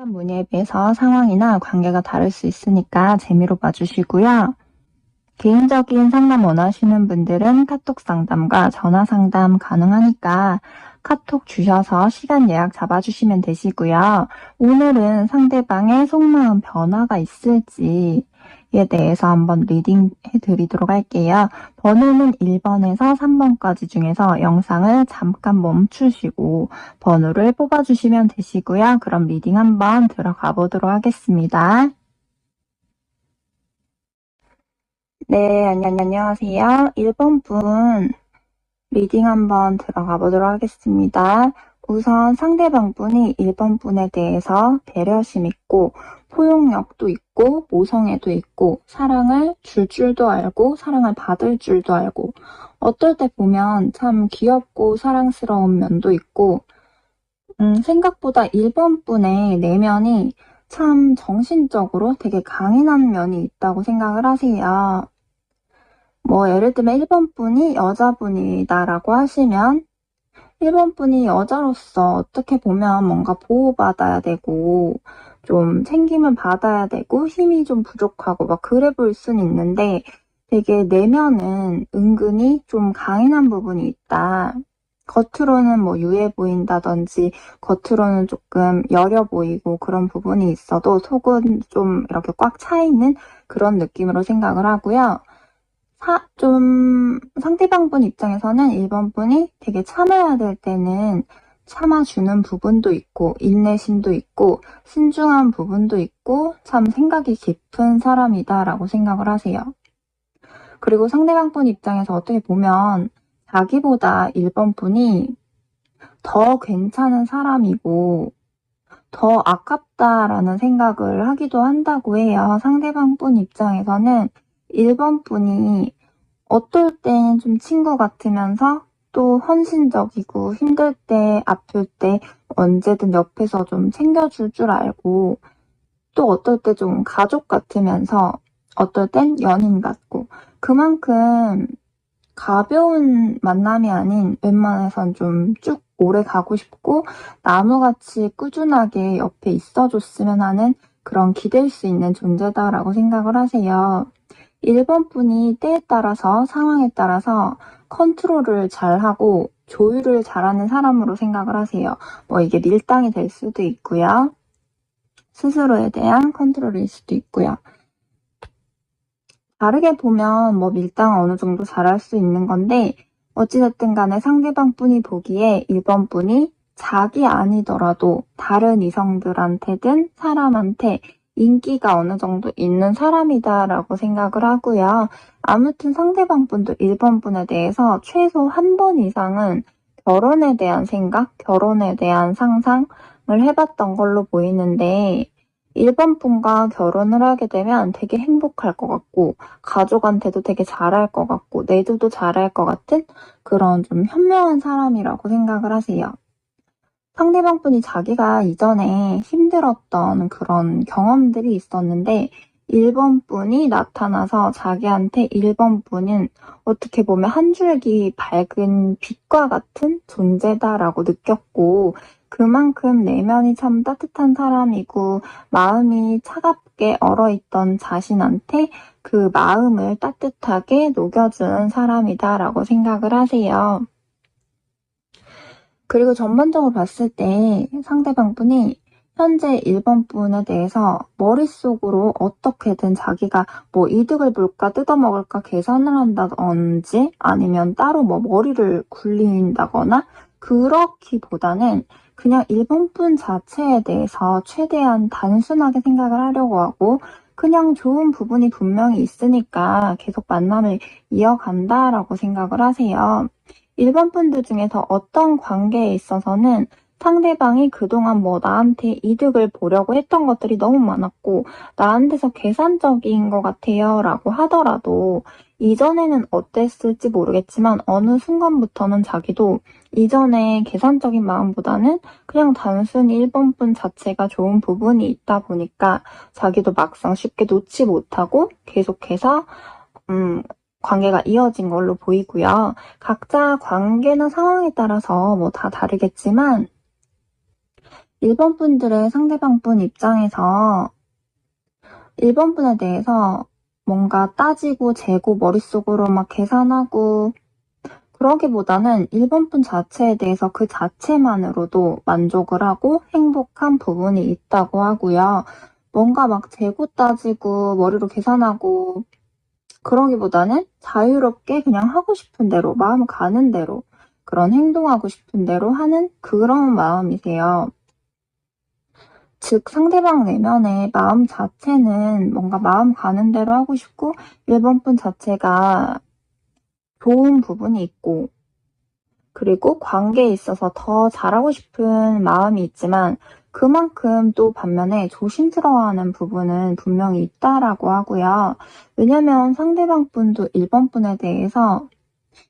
문의에 비해서 상황이나 관계가 다를 수 있으니까 재미로 봐주시고요. 개인적인 상담 원하시는 분들은 카톡 상담과 전화 상담 가능하니까 카톡 주셔서 시간 예약 잡아주시면 되시고요. 오늘은 상대방의 속마음 변화가 있을지에 대해서 한번 리딩 해드리도록 할게요. 번호는 1번에서 3번까지 중에서 영상을 잠깐 멈추시고 번호를 뽑아주시면 되시고요. 그럼 리딩 한번 들어가 보도록 하겠습니다. 네, 안녕하세요. 1번 분 리딩 한번 들어가 보도록 하겠습니다. 우선 상대방 분이 1번 분에 대해서 배려심 있고 포용력도 있고 모성애도 있고 사랑을 줄 줄도 알고 사랑을 받을 줄도 알고 어떨 때 보면 참 귀엽고 사랑스러운 면도 있고 생각보다 1번 분의 내면이 참 정신적으로 되게 강인한 면이 있다고 생각을 하세요. 예를 들면 1번 분이 여자분이다라고 하시면 1번 분이 여자로서 어떻게 보면 뭔가 보호받아야 되고 좀 챙김을 받아야 되고 힘이 좀 부족하고 막 그래 볼 수는 있는데 되게 내면은 은근히 좀 강인한 부분이 있다. 겉으로는 유해 보인다든지 겉으로는 조금 여려 보이고 그런 부분이 있어도 속은 좀 이렇게 꽉 차 있는 그런 느낌으로 생각을 하고요. 상대방 분 입장에서는 1번 분이 되게 참아야 될 때는 참아주는 부분도 있고, 인내심도 있고, 신중한 부분도 있고, 참 생각이 깊은 사람이다라고 생각을 하세요. 그리고 상대방 분 입장에서 어떻게 보면 자기보다 1번 분이 더 괜찮은 사람이고, 더 아깝다라는 생각을 하기도 한다고 해요. 상대방 분 입장에서는 1번 분이 어떨 땐 좀 친구 같으면서 또 헌신적이고 힘들 때, 아플 때 언제든 옆에서 좀 챙겨줄 줄 알고 또 어떨 때 좀 가족 같으면서 어떨 땐 연인 같고 그만큼 가벼운 만남이 아닌 웬만해선 좀 쭉 오래 가고 싶고 나무같이 꾸준하게 옆에 있어줬으면 하는 그런 기댈 수 있는 존재다라고 생각을 하세요. 1번 분이 때에 따라서 상황에 따라서 컨트롤을 잘하고 조율을 잘하는 사람으로 생각을 하세요. 이게 밀당이 될 수도 있고요. 스스로에 대한 컨트롤일 수도 있고요. 다르게 보면 밀당 어느 정도 잘할 수 있는 건데 어찌됐든 간에 상대방 분이 보기에 1번 분이 자기 아니더라도 다른 이성들한테든 사람한테 인기가 어느 정도 있는 사람이다라고 생각을 하고요. 아무튼 상대방 분도 1번 분에 대해서 최소 한 번 이상은 결혼에 대한 생각, 결혼에 대한 상상을 해봤던 걸로 보이는데 1번 분과 결혼을 하게 되면 되게 행복할 것 같고 가족한테도 되게 잘할 것 같고 내조도 잘할 것 같은 그런 좀 현명한 사람이라고 생각을 하세요. 상대방 분이 자기가 이전에 힘들었던 그런 경험들이 있었는데 1번 분이 나타나서 자기한테 1번 분은 어떻게 보면 한 줄기 밝은 빛과 같은 존재다라고 느꼈고 그만큼 내면이 참 따뜻한 사람이고 마음이 차갑게 얼어있던 자신한테 그 마음을 따뜻하게 녹여주는 사람이다라고 생각을 하세요. 그리고 전반적으로 봤을 때 상대방 분이 현재 1번 분에 대해서 머릿속으로 어떻게든 자기가 이득을 볼까 뜯어먹을까 계산을 한다든지 아니면 따로 머리를 굴린다거나 그렇기보다는 그냥 1번 분 자체에 대해서 최대한 단순하게 생각을 하려고 하고 그냥 좋은 부분이 분명히 있으니까 계속 만남을 이어간다라고 생각을 하세요. 1번 분들 중에서 어떤 관계에 있어서는 상대방이 그동안 나한테 이득을 보려고 했던 것들이 너무 많았고 나한테서 계산적인 것 같아요 라고 하더라도 이전에는 어땠을지 모르겠지만 어느 순간부터는 자기도 이전에 계산적인 마음보다는 그냥 단순히 1번 분 자체가 좋은 부분이 있다 보니까 자기도 막상 쉽게 놓지 못하고 계속해서 관계가 이어진 걸로 보이고요. 각자 관계나 상황에 따라서 다 다르겠지만 1번 분들의 상대방 분 입장에서 1번 분에 대해서 뭔가 따지고 재고 머릿속으로 막 계산하고 그러기보다는 1번 분 자체에 대해서 그 자체만으로도 만족을 하고 행복한 부분이 있다고 하고요. 뭔가 막 재고 따지고 머리로 계산하고 그러기보다는 자유롭게 그냥 하고 싶은 대로 마음 가는 대로 그런 행동하고 싶은 대로 하는 그런 마음이세요. 즉 상대방 내면의 마음 자체는 뭔가 마음 가는 대로 하고 싶고 1번 분 자체가 좋은 부분이 있고 그리고 관계에 있어서 더 잘하고 싶은 마음이 있지만 그만큼 또 반면에 조심스러워하는 부분은 분명히 있다라고 하고요. 왜냐면 상대방 분도 1번 분에 대해서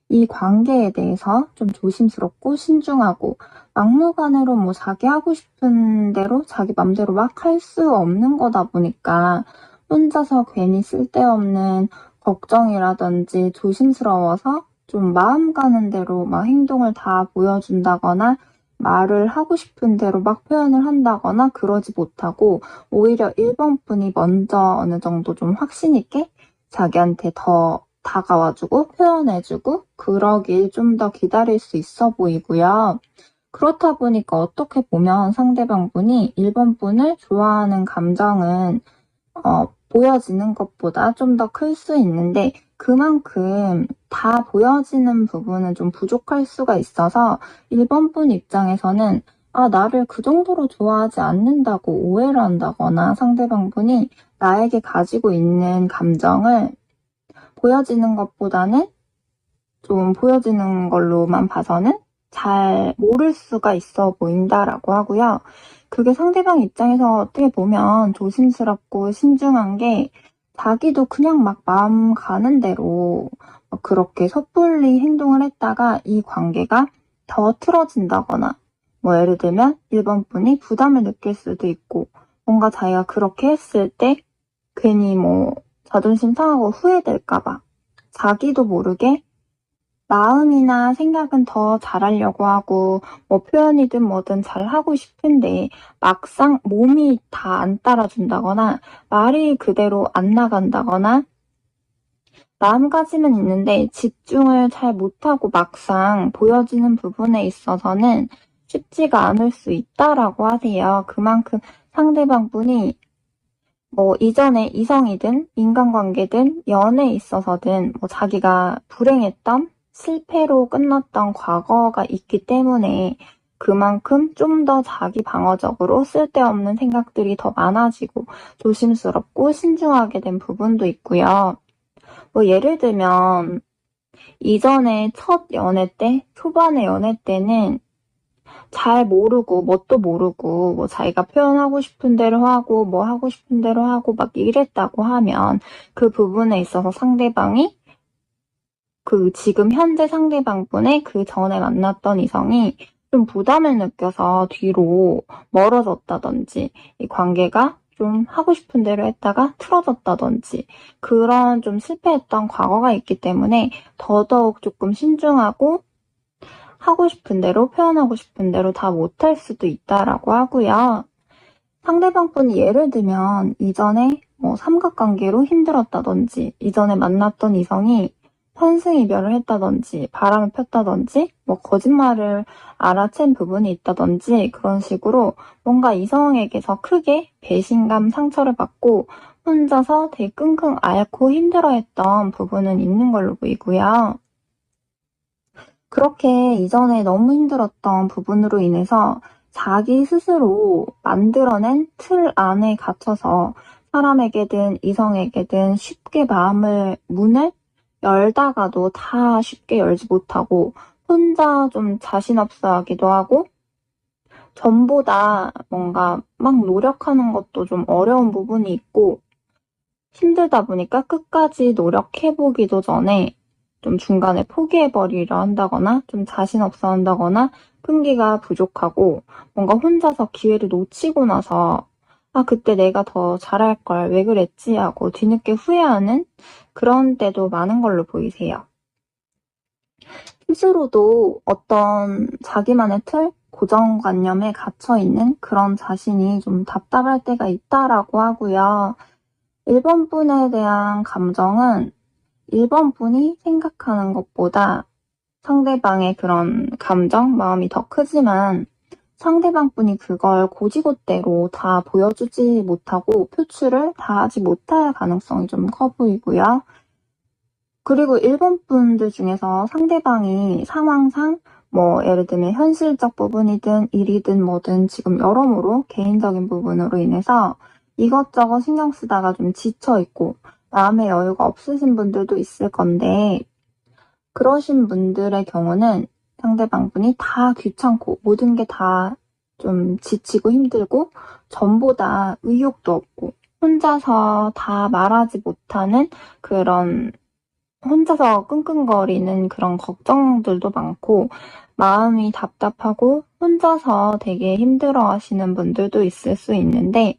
이 관계에 대해서 좀 조심스럽고 신중하고 막무가내로 뭐 자기 하고 싶은 대로 자기 맘대로 막 할 수 없는 거다 보니까 혼자서 괜히 쓸데없는 걱정이라든지 조심스러워서 좀 마음 가는 대로 막 행동을 다 보여준다거나 말을 하고 싶은 대로 막 표현을 한다거나 그러지 못하고 오히려 1번 분이 먼저 어느 정도 좀 확신 있게 자기한테 더 다가와주고 표현해주고 그러길 좀 더 기다릴 수 있어 보이고요. 그렇다 보니까 어떻게 보면 상대방 분이 1번 분을 좋아하는 감정은 보여지는 것보다 좀 더 클 수 있는데 그만큼 다 보여지는 부분은 좀 부족할 수가 있어서 1번 분 입장에서는 나를 그 정도로 좋아하지 않는다고 오해를 한다거나 상대방 분이 나에게 가지고 있는 감정을 보여지는 것보다는 좀 보여지는 걸로만 봐서는 잘 모를 수가 있어 보인다라고 하고요. 그게 상대방 입장에서 어떻게 보면 조심스럽고 신중한 게 자기도 그냥 막 마음 가는 대로 그렇게 섣불리 행동을 했다가 이 관계가 더 틀어진다거나 뭐 예를 들면 1번 분이 부담을 느낄 수도 있고 뭔가 자기가 그렇게 했을 때 괜히 뭐 자존심 상하고 후회될까 봐 자기도 모르게 마음이나 생각은 더 잘하려고 하고 뭐 표현이든 뭐든 잘하고 싶은데 막상 몸이 다 안 따라준다거나 말이 그대로 안 나간다거나 마음가짐은 있는데 집중을 잘 못하고 막상 보여지는 부분에 있어서는 쉽지가 않을 수 있다라고 하세요. 그만큼 상대방 분이 뭐 이전에 이성이든 인간관계든 연애에 있어서든 뭐 자기가 불행했던 실패로 끝났던 과거가 있기 때문에 그만큼 좀 더 자기 방어적으로 쓸데없는 생각들이 더 많아지고 조심스럽고 신중하게 된 부분도 있고요. 뭐 예를 들면 이전에 첫 연애 때, 초반의 연애 때는 잘 모르고 뭣도 모르고 뭐 자기가 표현하고 싶은 대로 하고 뭐 하고 싶은 대로 하고 막 이랬다고 하면 그 부분에 있어서 상대방이 그 지금 현재 상대방분의 그 전에 만났던 이성이 좀 부담을 느껴서 뒤로 멀어졌다든지 이 관계가 좀 하고 싶은 대로 했다가 틀어졌다든지 그런 좀 실패했던 과거가 있기 때문에 더더욱 조금 신중하고 하고 싶은 대로 표현하고 싶은 대로 다 못할 수도 있다라고 하고요. 상대방 분이 예를 들면 이전에 뭐 삼각관계로 힘들었다든지 이전에 만났던 이성이 환승이별을 했다든지 바람을 폈다든지 뭐 거짓말을 알아챈 부분이 있다든지 그런 식으로 뭔가 이성에게서 크게 배신감 상처를 받고 혼자서 되게 끙끙 앓고 힘들어했던 부분은 있는 걸로 보이고요. 그렇게 이전에 너무 힘들었던 부분으로 인해서 자기 스스로 만들어낸 틀 안에 갇혀서 사람에게든 이성에게든 쉽게 문을 열다가도 다 쉽게 열지 못하고 혼자 좀 자신 없어 하기도 하고 전보다 뭔가 막 노력하는 것도 좀 어려운 부분이 있고 힘들다 보니까 끝까지 노력해보기도 전에 좀 중간에 포기해버리려 한다거나 좀 자신 없어 한다거나 끈기가 부족하고 뭔가 혼자서 기회를 놓치고 나서 그때 내가 더 잘할 걸 왜 그랬지 하고 뒤늦게 후회하는 그런 때도 많은 걸로 보이세요. 스스로도 어떤 자기만의 틀, 고정관념에 갇혀있는 그런 자신이 좀 답답할 때가 있다라고 하고요. 1번 분에 대한 감정은 1번 분이 생각하는 것보다 상대방의 그런 감정, 마음이 더 크지만 상대방 분이 그걸 고지고대로 다 보여주지 못하고 표출을 다 하지 못할 가능성이 좀 커 보이고요. 그리고 1번 분들 중에서 상대방이 상황상 예를 들면 현실적 부분이든 일이든 뭐든 지금 여러모로 개인적인 부분으로 인해서 이것저것 신경 쓰다가 좀 지쳐있고 마음의 여유가 없으신 분들도 있을 건데 그러신 분들의 경우는 상대방 분이 다 귀찮고 모든 게 다 좀 지치고 힘들고 전보다 의욕도 없고 혼자서 다 말하지 못하는 그런 혼자서 끙끙거리는 그런 걱정들도 많고 마음이 답답하고 혼자서 되게 힘들어하시는 분들도 있을 수 있는데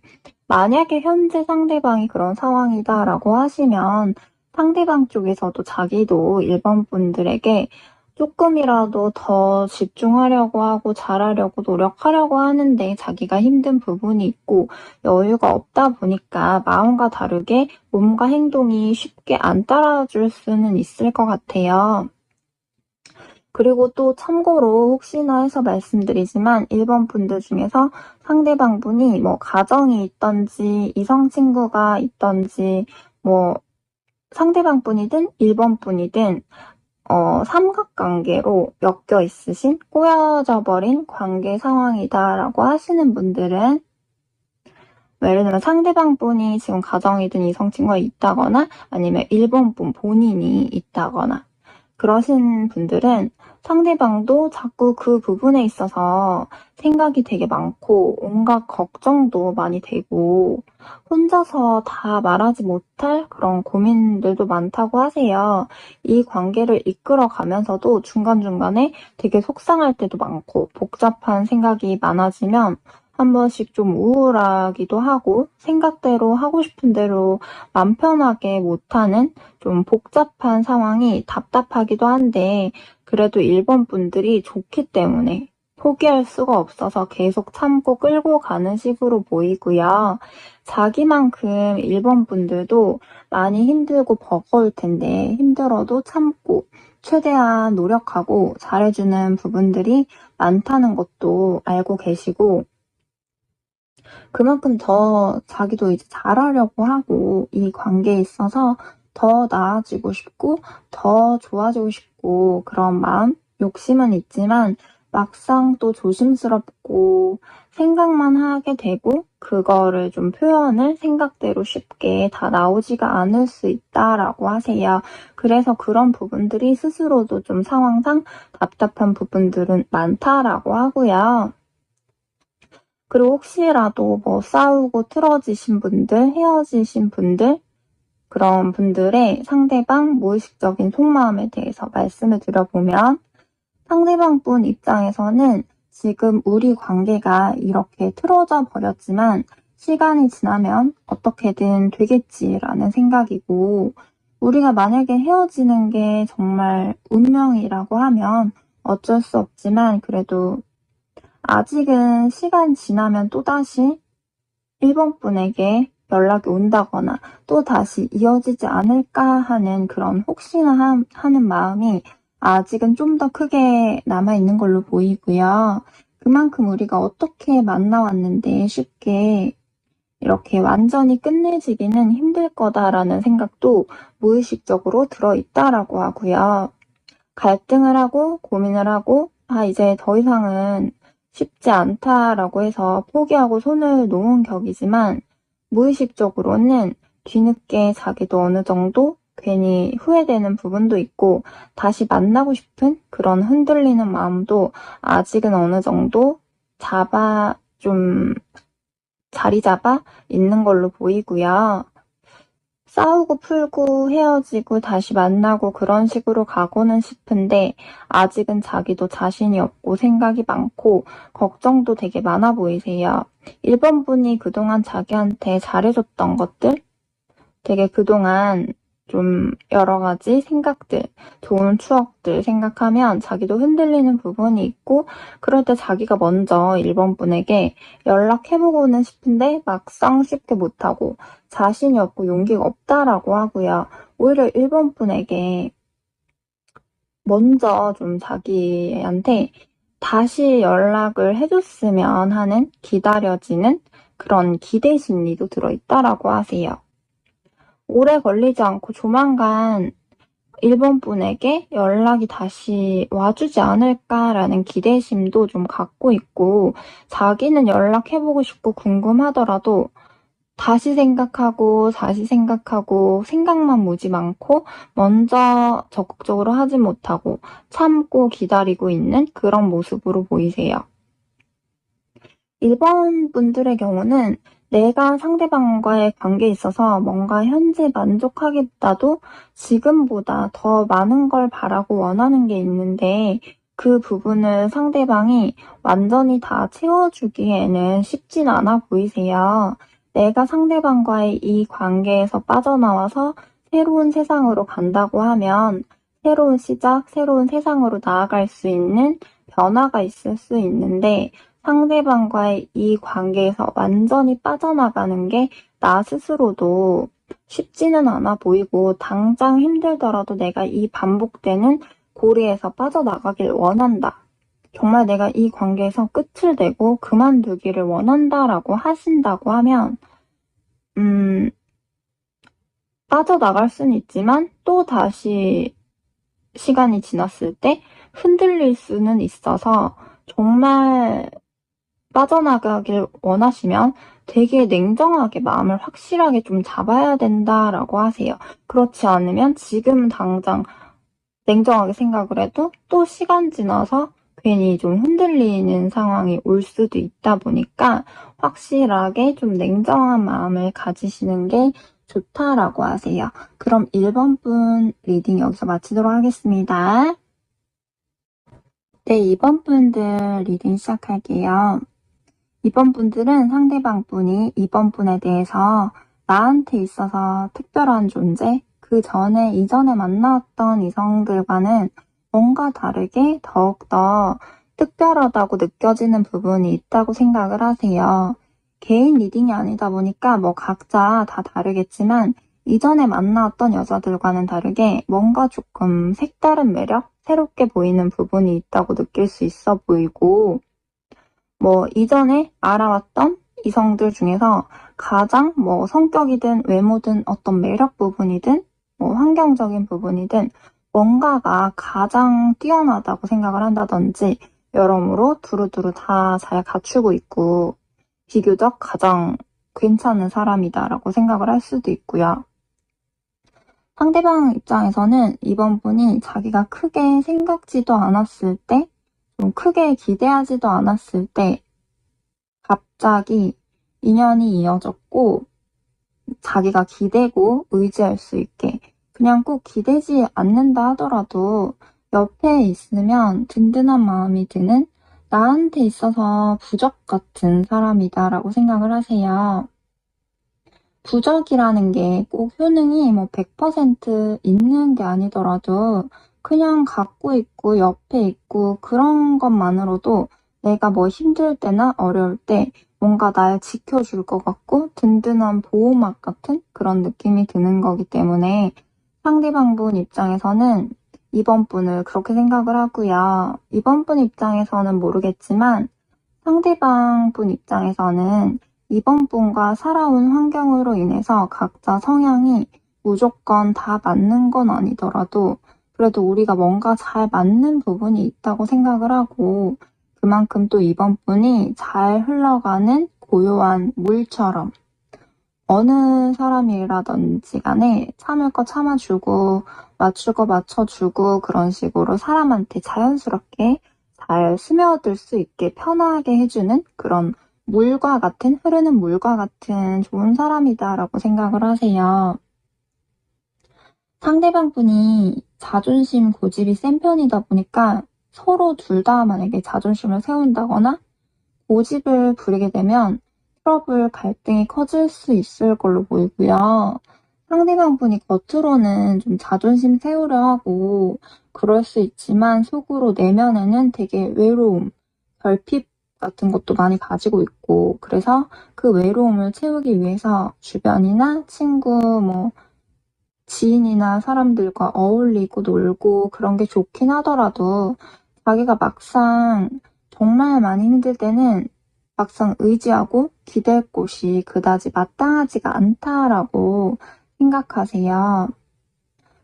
만약에 현재 상대방이 그런 상황이다라고 하시면 상대방 쪽에서도 자기도 1번 분들에게 조금이라도 더 집중하려고 하고 잘하려고 노력하려고 하는데 자기가 힘든 부분이 있고 여유가 없다 보니까 마음과 다르게 몸과 행동이 쉽게 안 따라줄 수는 있을 것 같아요. 그리고 또 참고로 혹시나 해서 말씀드리지만 1번 분들 중에서 상대방 분이 가정이 있던지 이성 친구가 있던지 상대방 분이든 1번 분이든 삼각관계로 엮여 있으신 꼬여져 버린 관계 상황이다라고 하시는 분들은 예를 들면 상대방 분이 지금 가정이든 이성 친구가 있다거나 아니면 1번 분 본인이 있다거나 그러신 분들은 상대방도 자꾸 그 부분에 있어서 생각이 되게 많고 온갖 걱정도 많이 되고 혼자서 다 말하지 못할 그런 고민들도 많다고 하세요. 이 관계를 이끌어 가면서도 중간중간에 되게 속상할 때도 많고 복잡한 생각이 많아지면 한 번씩 좀 우울하기도 하고 생각대로 하고 싶은 대로 맘 편하게 못하는 좀 복잡한 상황이 답답하기도 한데 그래도 1번 분들이 좋기 때문에 포기할 수가 없어서 계속 참고 끌고 가는 식으로 보이고요. 자기만큼 1번 분들도 많이 힘들고 버거울 텐데 힘들어도 참고 최대한 노력하고 잘해주는 부분들이 많다는 것도 알고 계시고 그만큼 더 자기도 이제 잘하려고 하고 이 관계에 있어서 더 나아지고 싶고 더 좋아지고 싶고 그런 마음, 욕심은 있지만 막상 또 조심스럽고 생각만 하게 되고 그거를 좀 표현을 생각대로 쉽게 다 나오지가 않을 수 있다라고 하세요. 그래서 그런 부분들이 스스로도 좀 상황상 답답한 부분들은 많다라고 하고요. 그리고 혹시라도 싸우고 틀어지신 분들, 헤어지신 분들, 그런 분들의 상대방 무의식적인 속마음에 대해서 말씀을 드려보면 상대방 분 입장에서는 지금 우리 관계가 이렇게 틀어져 버렸지만 시간이 지나면 어떻게든 되겠지라는 생각이고 우리가 만약에 헤어지는 게 정말 운명이라고 하면 어쩔 수 없지만 그래도 아직은 시간 지나면 또다시 1번 분에게 연락이 온다거나 또다시 이어지지 않을까 하는 그런 혹시나 하는 마음이 아직은 좀 더 크게 남아있는 걸로 보이고요. 그만큼 우리가 어떻게 만나왔는데 쉽게 이렇게 완전히 끝내지기는 힘들 거다라는 생각도 무의식적으로 들어있다라고 하고요. 갈등을 하고 고민을 하고 이제 더 이상은 쉽지 않다라고 해서 포기하고 손을 놓은 격이지만 무의식적으로는 뒤늦게 자기도 어느 정도 괜히 후회되는 부분도 있고 다시 만나고 싶은 그런 흔들리는 마음도 아직은 어느 정도 자리 잡아 있는 걸로 보이고요. 싸우고 풀고 헤어지고 다시 만나고 그런 식으로 가고는 싶은데 아직은 자기도 자신이 없고 생각이 많고 걱정도 되게 많아 보이세요. 1번 분이 그동안 자기한테 잘해줬던 것들 되게 그동안 좀 여러 가지 생각들, 좋은 추억들 생각하면 자기도 흔들리는 부분이 있고, 그럴 때 자기가 먼저 1번 분에게 연락해보고는 싶은데 막상 쉽게 못하고 자신이 없고 용기가 없다라고 하고요. 오히려 1번 분에게 먼저 좀 자기한테 다시 연락을 해줬으면 하는 기다려지는 그런 기대 심리도 들어있다라고 하세요. 오래 걸리지 않고 조만간 1번 분에게 연락이 다시 와주지 않을까라는 기대심도 좀 갖고 있고, 자기는 연락해보고 싶고 궁금하더라도 다시 생각하고 생각만 무지 많고 먼저 적극적으로 하지 못하고 참고 기다리고 있는 그런 모습으로 보이세요. 1번 분들의 경우는 내가 상대방과의 관계에 있어서 뭔가 현재 만족하기보다도 지금보다 더 많은 걸 바라고 원하는 게 있는데, 그 부분을 상대방이 완전히 다 채워주기에는 쉽진 않아 보이세요. 내가 상대방과의 이 관계에서 빠져나와서 새로운 세상으로 간다고 하면 새로운 시작, 새로운 세상으로 나아갈 수 있는 변화가 있을 수 있는데, 상대방과의 이 관계에서 완전히 빠져나가는 게 나 스스로도 쉽지는 않아 보이고, 당장 힘들더라도 내가 이 반복되는 고리에서 빠져나가길 원한다. 정말 내가 이 관계에서 끝을 내고 그만두기를 원한다라고 하신다고 하면, 빠져나갈 수는 있지만 또 다시 시간이 지났을 때 흔들릴 수는 있어서, 정말 빠져나가길 원하시면 되게 냉정하게 마음을 확실하게 좀 잡아야 된다라고 하세요. 그렇지 않으면 지금 당장 냉정하게 생각을 해도 또 시간 지나서 괜히 좀 흔들리는 상황이 올 수도 있다 보니까 확실하게 좀 냉정한 마음을 가지시는 게 좋다라고 하세요. 그럼 1번 분 리딩 여기서 마치도록 하겠습니다. 네, 2번 분들 리딩 시작할게요. 2번 분들은 상대방 분이 2번 분에 대해서 나한테 있어서 특별한 존재, 그 전에 이전에 만나왔던 이성들과는 뭔가 다르게 더욱더 특별하다고 느껴지는 부분이 있다고 생각을 하세요. 개인 리딩이 아니다 보니까 뭐 각자 다 다르겠지만, 이전에 만나왔던 여자들과는 다르게 뭔가 조금 색다른 매력, 새롭게 보이는 부분이 있다고 느낄 수 있어 보이고, 뭐 이전에 알아왔던 이성들 중에서 가장 뭐 성격이든 외모든 어떤 매력 부분이든 뭐 환경적인 부분이든 뭔가가 가장 뛰어나다고 생각을 한다든지, 여러모로 두루두루 다 잘 갖추고 있고 비교적 가장 괜찮은 사람이다라고 생각을 할 수도 있고요. 상대방 입장에서는 이번 분이 자기가 크게 생각지도 않았을 때, 좀 크게 기대하지도 않았을 때 갑자기 인연이 이어졌고, 자기가 기대고 의지할 수 있게, 그냥 꼭 기대지 않는다 하더라도 옆에 있으면 든든한 마음이 드는, 나한테 있어서 부적 같은 사람이다라고 생각을 하세요. 부적이라는 게 꼭 효능이 뭐 100% 있는 게 아니더라도 그냥 갖고 있고 옆에 있고 그런 것만으로도 내가 뭐 힘들 때나 어려울 때 뭔가 날 지켜줄 것 같고 든든한 보호막 같은 그런 느낌이 드는 거기 때문에, 상대방 분 입장에서는 이번 분을 그렇게 생각을 하고요. 이번 분 입장에서는 모르겠지만 상대방 분 입장에서는 이번 분과 살아온 환경으로 인해서 각자 성향이 무조건 다 맞는 건 아니더라도 그래도 우리가 뭔가 잘 맞는 부분이 있다고 생각을 하고, 그만큼 또 이번 분이 잘 흘러가는 고요한 물처럼 어느 사람이라든지 간에 참을 거 참아주고 맞출 거 맞춰주고 그런 식으로 사람한테 자연스럽게 잘 스며들 수 있게 편하게 해주는 그런 물과 같은, 흐르는 물과 같은 좋은 사람이다라고 생각을 하세요. 상대방 분이 자존심 고집이 센 편이다 보니까 서로 둘 다 만약에 자존심을 세운다거나 고집을 부리게 되면 트러블, 갈등이 커질 수 있을 걸로 보이고요. 상대방 분이 겉으로는 좀 자존심 세우려 하고 그럴 수 있지만 속으로 내면에는 되게 외로움, 결핍 같은 것도 많이 가지고 있고 그래서 그 외로움을 채우기 위해서 주변이나 친구, 지인이나 사람들과 어울리고 놀고 그런 게 좋긴 하더라도 자기가 막상 정말 많이 힘들 때는 막상 의지하고 기댈 곳이 그다지 마땅하지가 않다라고 생각하세요.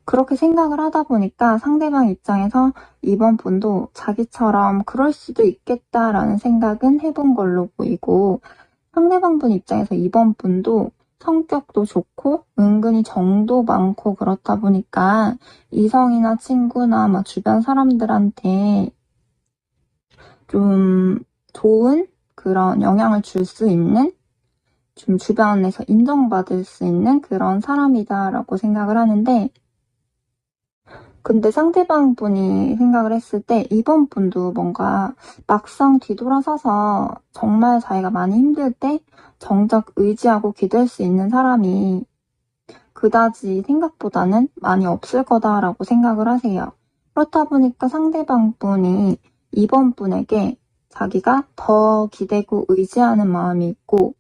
그렇게 생각을 하다 보니까 상대방 입장에서 이번 분도 자기처럼 그럴 수도 있겠다라는 생각은 해본 걸로 보이고 상대방 분 입장에서 이번 분도 성격도 좋고 은근히 정도 많고 그렇다 보니까 이성이나 친구나 주변 사람들한테 좀 좋은 그런 영향을 줄 수 있는 좀 주변에서 인정받을 수 있는 그런 사람이다라고 생각을 하는데 근데 상대방 분이 생각을 했을 때 이번 분도 뭔가 막상 뒤돌아서서 정말 자기가 많이 힘들 때 정작 의지하고 기댈 수 있는 사람이 그다지 생각보다는 많이 없을 거다라고 생각을 하세요. 그렇다 보니까 상대방 분이 이번 분에게 자기가 더 기대고 의지하는 마음이 있고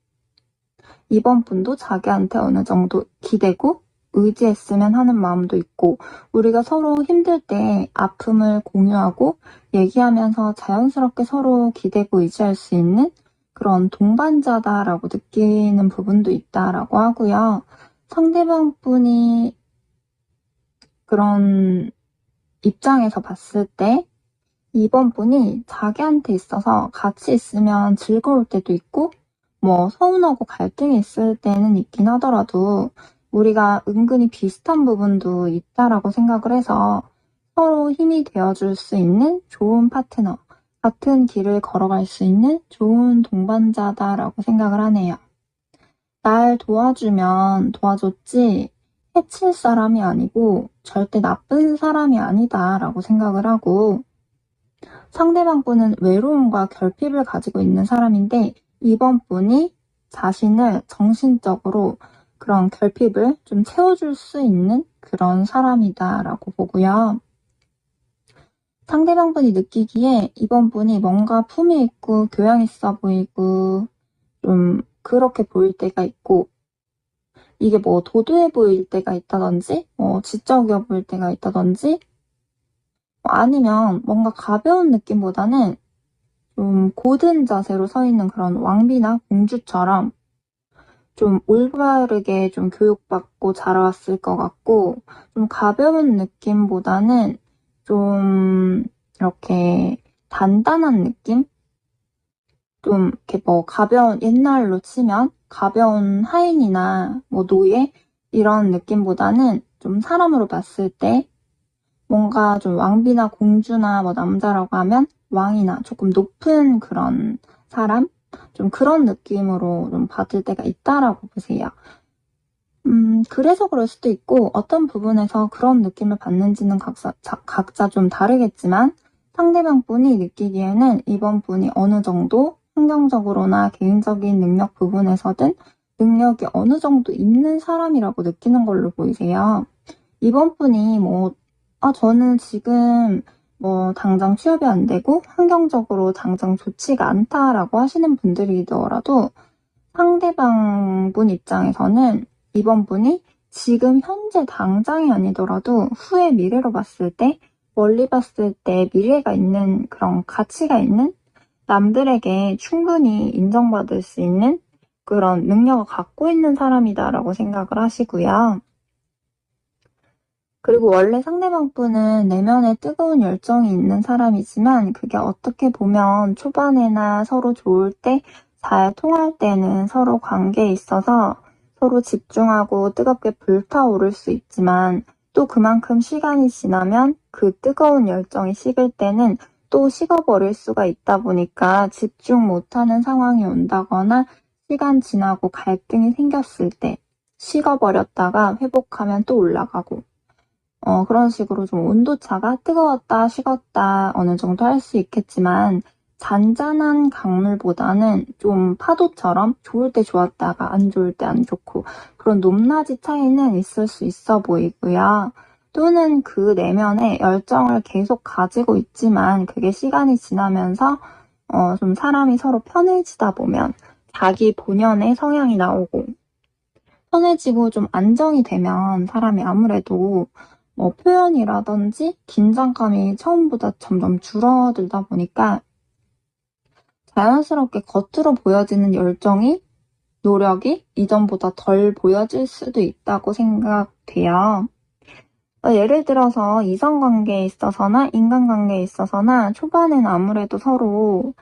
이번 분도 자기한테 어느 정도 기대고 의지했으면 하는 마음도 있고 우리가 서로 힘들 때 아픔을 공유하고 얘기하면서 자연스럽게 서로 기대고 의지할 수 있는 그런 동반자다라고 느끼는 부분도 있다라고 하고요. 상대방 분이 그런 입장에서 봤을 때 이번 분이 자기한테 있어서 같이 있으면 즐거울 때도 있고 서운하고 갈등이 있을 때는 있긴 하더라도 우리가 은근히 비슷한 부분도 있다라고 생각을 해서 서로 힘이 되어줄 수 있는 좋은 파트너, 같은 길을 걸어갈 수 있는 좋은 동반자다라고 생각을 하네요. 날 도와주면 도와줬지 해칠 사람이 아니고 절대 나쁜 사람이 아니다라고 생각을 하고 상대방 분은 외로움과 결핍을 가지고 있는 사람인데 이번 분이 자신을 정신적으로 그런 결핍을 좀 채워줄 수 있는 그런 사람이다라고 보고요. 상대방 분이 느끼기에 이번 분이 뭔가 품이 있고 교양 있어 보이고 좀 그렇게 보일 때가 있고 이게 도도해 보일 때가 있다든지 지적이어 보일 때가 있다든지 아니면 뭔가 가벼운 느낌보다는 좀 고든 자세로 서 있는 그런 왕비나 공주처럼 좀 올바르게 좀 교육받고 자라왔을 것 같고 좀 가벼운 느낌보다는 좀 이렇게 단단한 느낌? 좀 이렇게 가벼운 옛날로 치면 가벼운 하인이나 노예 이런 느낌보다는 좀 사람으로 봤을 때 뭔가 좀 왕비나 공주나 남자라고 하면 왕이나 조금 높은 그런 사람? 좀 그런 느낌으로 좀 받을 때가 있다라고 보세요. 그래서 그럴 수도 있고 어떤 부분에서 그런 느낌을 받는지는 각자 좀 다르겠지만 상대방 분이 느끼기에는 이번 분이 어느 정도 환경적으로나 개인적인 능력 부분에서든 능력이 어느 정도 있는 사람이라고 느끼는 걸로 보이세요. 이번 분이 저는 지금 당장 취업이 안 되고 환경적으로 당장 좋지가 않다라고 하시는 분들이더라도 상대방 분 입장에서는 이번 분이 지금 현재 당장이 아니더라도 후의 미래로 봤을 때 멀리 봤을 때 미래가 있는 그런 가치가 있는 남들에게 충분히 인정받을 수 있는 그런 능력을 갖고 있는 사람이다라고 생각을 하시고요. 그리고 원래 상대방 분은 내면에 뜨거운 열정이 있는 사람이지만 그게 어떻게 보면 초반에나 서로 좋을 때 잘 통할 때는 서로 관계에 있어서 서로 집중하고 뜨겁게 불타오를 수 있지만 또 그만큼 시간이 지나면 그 뜨거운 열정이 식을 때는 또 식어버릴 수가 있다 보니까 집중 못하는 상황이 온다거나 시간 지나고 갈등이 생겼을 때 식어버렸다가 회복하면 또 올라가고 그런 식으로 좀 온도차가 뜨거웠다 식었다 어느 정도 할 수 있겠지만 잔잔한 강물보다는 좀 파도처럼 좋을 때 좋았다가 안 좋을 때 안 좋고 그런 높낮이 차이는 있을 수 있어 보이고요. 또는 그 내면에 열정을 계속 가지고 있지만 그게 시간이 지나면서 좀 사람이 서로 편해지다 보면 자기 본연의 성향이 나오고 편해지고 좀 안정이 되면 사람이 아무래도 표현이라든지 긴장감이 처음보다 점점 줄어들다 보니까 자연스럽게 겉으로 보여지는 열정이, 노력이 이전보다 덜 보여질 수도 있다고 생각돼요. 예를 들어서 이성관계에 있어서나 인간관계에 있어서나 초반에는 아무래도 서로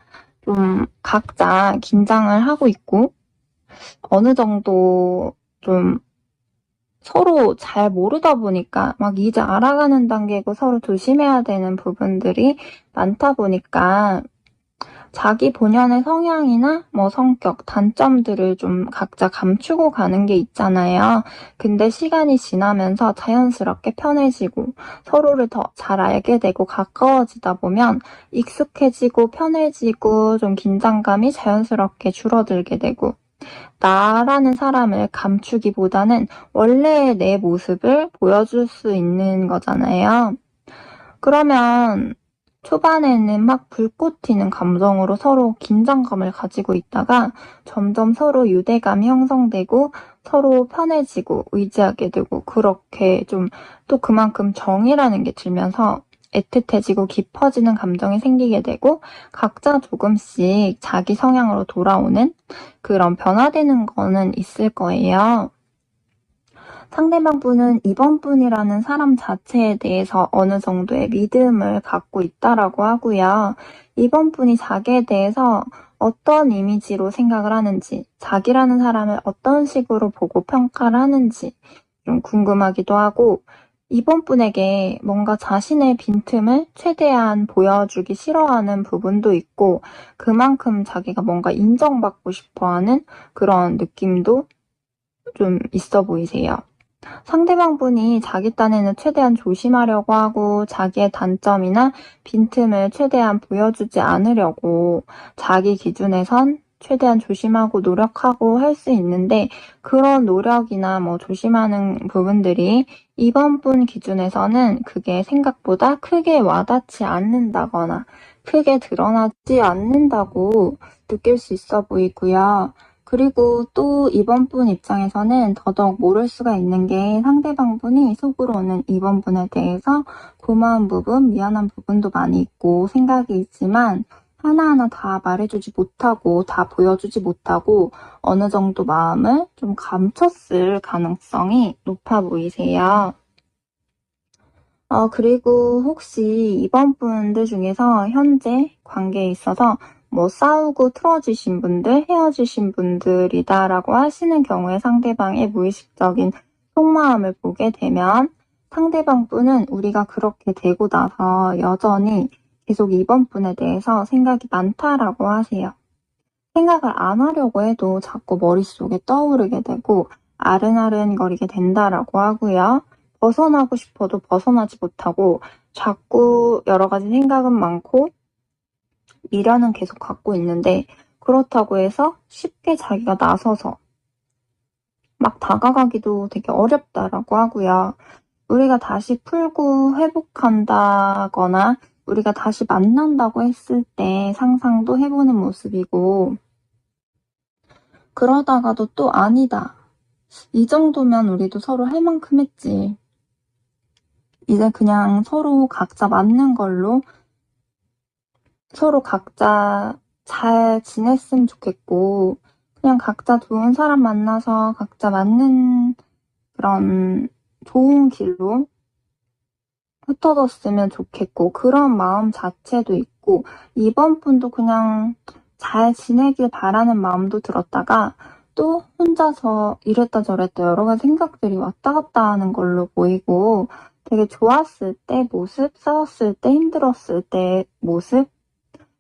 좀 각자 긴장을 하고 있고 어느 정도 좀 서로 잘 모르다 보니까 막 이제 알아가는 단계고 서로 조심해야 되는 부분들이 많다 보니까 자기 본연의 성향이나 성격, 단점들을 좀 각자 감추고 가는 게 있잖아요. 근데 시간이 지나면서 자연스럽게 편해지고 서로를 더 잘 알게 되고 가까워지다 보면 익숙해지고 편해지고 좀 긴장감이 자연스럽게 줄어들게 되고 나라는 사람을 감추기보다는 원래의 내 모습을 보여줄 수 있는 거잖아요. 그러면 초반에는 막 불꽃 튀는 감정으로 서로 긴장감을 가지고 있다가 점점 서로 유대감이 형성되고 서로 편해지고 의지하게 되고 그렇게 좀 또 그만큼 정이라는 게 들면서 애틋해지고 깊어지는 감정이 생기게 되고 각자 조금씩 자기 성향으로 돌아오는 그런 변화되는 거는 있을 거예요. 상대방 분은 이번 분이라는 사람 자체에 대해서 어느 정도의 믿음을 갖고 있다라고 하고요. 이번 분이 자기에 대해서 어떤 이미지로 생각을 하는지, 자기라는 사람을 어떤 식으로 보고 평가를 하는지 좀 궁금하기도 하고, 이번 분에게 뭔가 자신의 빈틈을 최대한 보여주기 싫어하는 부분도 있고, 그만큼 자기가 뭔가 인정받고 싶어하는 그런 느낌도 좀 있어 보이세요. 상대방 분이 자기 딴에는 최대한 조심하려고 하고 자기의 단점이나 빈틈을 최대한 보여주지 않으려고 자기 기준에선 최대한 조심하고 노력하고 할 수 있는데 그런 노력이나 조심하는 부분들이 이번 분 기준에서는 그게 생각보다 크게 와닿지 않는다거나 크게 드러나지 않는다고 느낄 수 있어 보이고요. 그리고 또 이번 분 입장에서는 더더욱 모를 수가 있는 게 상대방 분이 속으로는 이번 분에 대해서 고마운 부분, 미안한 부분도 많이 있고 생각이 있지만 하나하나 다 말해주지 못하고 다 보여주지 못하고 어느 정도 마음을 좀 감췄을 가능성이 높아 보이세요. 그리고 혹시 이번 분들 중에서 현재 관계에 있어서 싸우고 틀어지신 분들, 헤어지신 분들이다라고 하시는 경우에 상대방의 무의식적인 속마음을 보게 되면 상대방 분은 우리가 그렇게 되고 나서 여전히 계속 이번 분에 대해서 생각이 많다라고 하세요. 생각을 안 하려고 해도 자꾸 머릿속에 떠오르게 되고 아른아른거리게 된다라고 하고요. 벗어나고 싶어도 벗어나지 못하고 자꾸 여러 가지 생각은 많고 미련은 계속 갖고 있는데 그렇다고 해서 쉽게 자기가 나서서 막 다가가기도 되게 어렵다라고 하고요. 우리가 다시 풀고 회복한다거나 우리가 다시 만난다고 했을 때 상상도 해보는 모습이고 그러다가도 또 아니다. 이 정도면 우리도 서로 할 만큼 했지. 이제 그냥 서로 각자 맞는 걸로 서로 각자 잘 지냈으면 좋겠고 그냥 각자 좋은 사람 만나서 각자 맞는 그런 좋은 길로 흩어졌으면 좋겠고 그런 마음 자체도 있고 이번 분도 그냥 잘 지내길 바라는 마음도 들었다가 또 혼자서 이랬다 저랬다 여러 가지 생각들이 왔다 갔다 하는 걸로 보이고 되게 좋았을 때 모습, 싸웠을 때 힘들었을 때 모습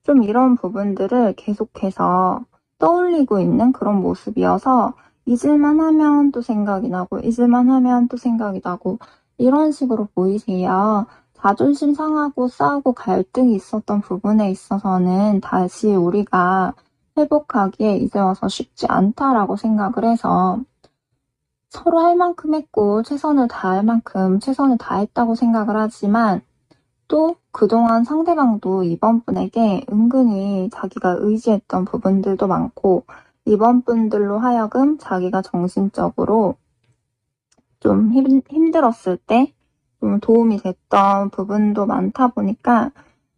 좀 이런 부분들을 계속해서 떠올리고 있는 그런 모습이어서 잊을만 하면 또 생각이 나고 잊을만 하면 또 생각이 나고 이런 식으로 보이세요. 자존심 상하고 싸우고 갈등이 있었던 부분에 있어서는 다시 우리가 회복하기에 이제 와서 쉽지 않다라고 생각을 해서 서로 할 만큼 했고 최선을 다할 만큼 최선을 다했다고 생각을 하지만 또 그동안 상대방도 이번 분에게 은근히 자기가 의지했던 부분들도 많고 이번 분들로 하여금 자기가 정신적으로 좀 힘들었을 때 좀 도움이 됐던 부분도 많다 보니까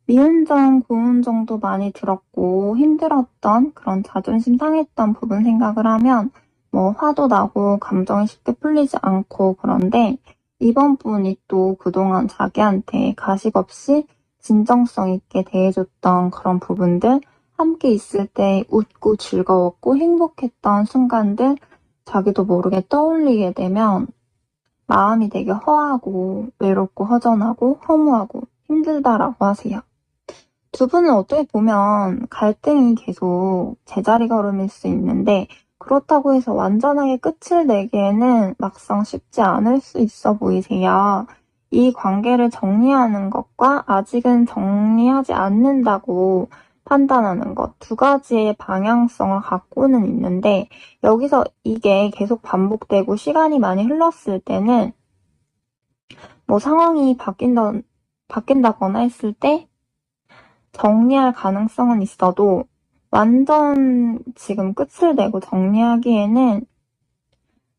미운 점, 고운 정도 많이 들었고 힘들었던 그런 자존심 상했던 부분 생각을 하면 뭐 화도 나고 감정이 쉽게 풀리지 않고 그런데 이번 분이 또 그동안 자기한테 가식 없이 진정성 있게 대해줬던 그런 부분들, 함께 있을 때 웃고 즐거웠고 행복했던 순간들 자기도 모르게 떠올리게 되면 마음이 되게 허하고 외롭고 허전하고 허무하고 힘들다라고 하세요. 두 분은 어떻게 보면 갈등이 계속 제자리 걸음일 수 있는데 그렇다고 해서 완전하게 끝을 내기에는 막상 쉽지 않을 수 있어 보이세요. 이 관계를 정리하는 것과 아직은 정리하지 않는다고 판단하는 것, 두 가지의 방향성을 갖고는 있는데 여기서 이게 계속 반복되고 시간이 많이 흘렀을 때는 뭐 상황이 바뀐다거나 했을 때 정리할 가능성은 있어도 완전 지금 끝을 내고 정리하기에는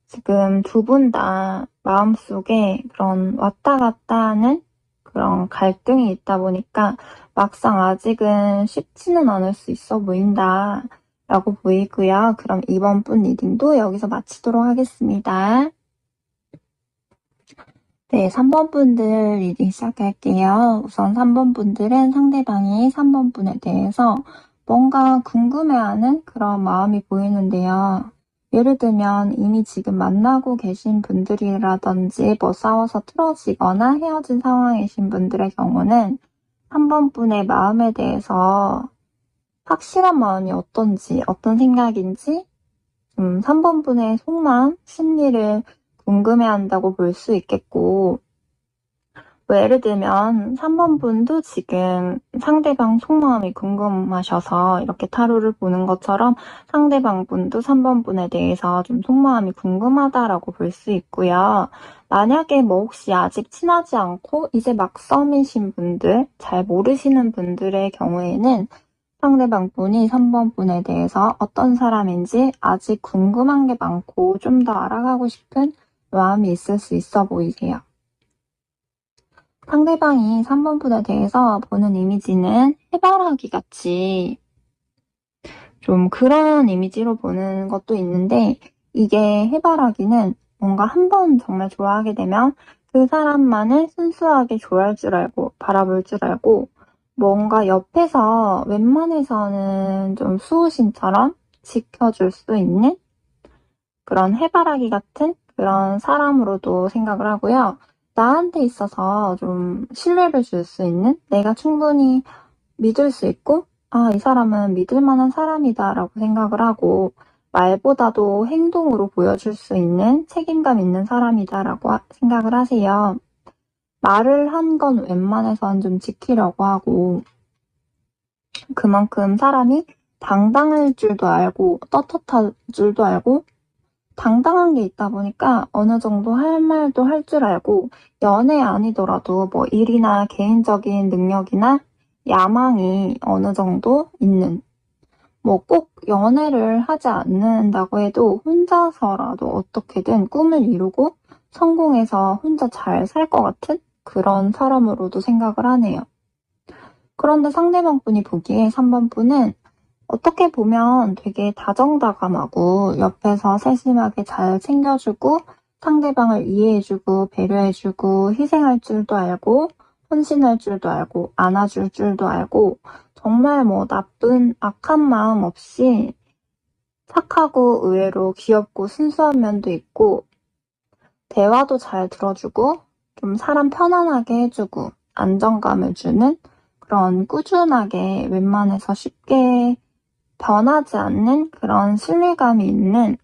지금 두 분 다 마음속에 그런 왔다 갔다 하는 그런 갈등이 있다 보니까 막상 아직은 쉽지는 않을 수 있어 보인다 라고 보이고요. 그럼 이번 분 리딩도 여기서 마치도록 하겠습니다. 네, 3번 분들 리딩 시작할게요. 우선 3번 분들은 상대방이 3번 분에 대해서 뭔가 궁금해하는 그런 마음이 보이는데요. 예를 들면 이미 지금 만나고 계신 분들이라든지 뭐 싸워서 틀어지거나 헤어진 상황이신 분들의 경우는 3번 분의 마음에 대해서 확실한 마음이 어떤지, 어떤 생각인지 3번 분의 속마음, 심리를 궁금해한다고 볼 수 있겠고 뭐 예를 들면 3번 분도 지금 상대방 속마음이 궁금하셔서 이렇게 타로를 보는 것처럼 상대방 분도 3번 분에 대해서 좀 속마음이 궁금하다라고 볼 수 있고요. 만약에 뭐 혹시 아직 친하지 않고 이제 막 썸이신 분들, 잘 모르시는 분들의 경우에는 상대방 분이 3번 분에 대해서 어떤 사람인지 아직 궁금한 게 많고 좀 더 알아가고 싶은 마음이 있을 수 있어 보이세요. 상대방이 3번 분에 대해서 보는 이미지는 해바라기 같이 좀 그런 이미지로 보는 것도 있는데 이게 해바라기는 뭔가 한 번 정말 좋아하게 되면 그 사람만을 순수하게 좋아할 줄 알고 바라볼 줄 알고 뭔가 옆에서 웬만해서는 좀 수호신처럼 지켜줄 수 있는 그런 해바라기 같은 그런 사람으로도 생각을 하고요. 나한테 있어서 좀 신뢰를 줄 수 있는 내가 충분히 믿을 수 있고 이 사람은 믿을 만한 사람이다라고 생각을 하고 말보다도 행동으로 보여줄 수 있는 책임감 있는 사람이다라고 생각을 하세요. 말을 한 건 웬만해선 좀 지키려고 하고 그만큼 사람이 당당할 줄도 알고 떳떳할 줄도 알고 당당한 게 있다 보니까 어느 정도 할 말도 할 줄 알고 연애 아니더라도 뭐 일이나 개인적인 능력이나 야망이 어느 정도 있는 뭐 꼭 연애를 하지 않는다고 해도 혼자서라도 어떻게든 꿈을 이루고 성공해서 혼자 잘 살 것 같은 그런 사람으로도 생각을 하네요. 그런데 상대방 분이 보기에 3번 분은 어떻게 보면 되게 다정다감하고 옆에서 세심하게 잘 챙겨주고 상대방을 이해해주고 배려해주고 희생할 줄도 알고 헌신할 줄도 알고 안아줄 줄도 알고 정말 뭐 나쁜 악한 마음 없이 착하고 의외로 귀엽고 순수한 면도 있고 대화도 잘 들어주고 좀 사람 편안하게 해주고 안정감을 주는 그런 꾸준하게 웬만해서 쉽게 변하지 않는 그런 신뢰감이 있는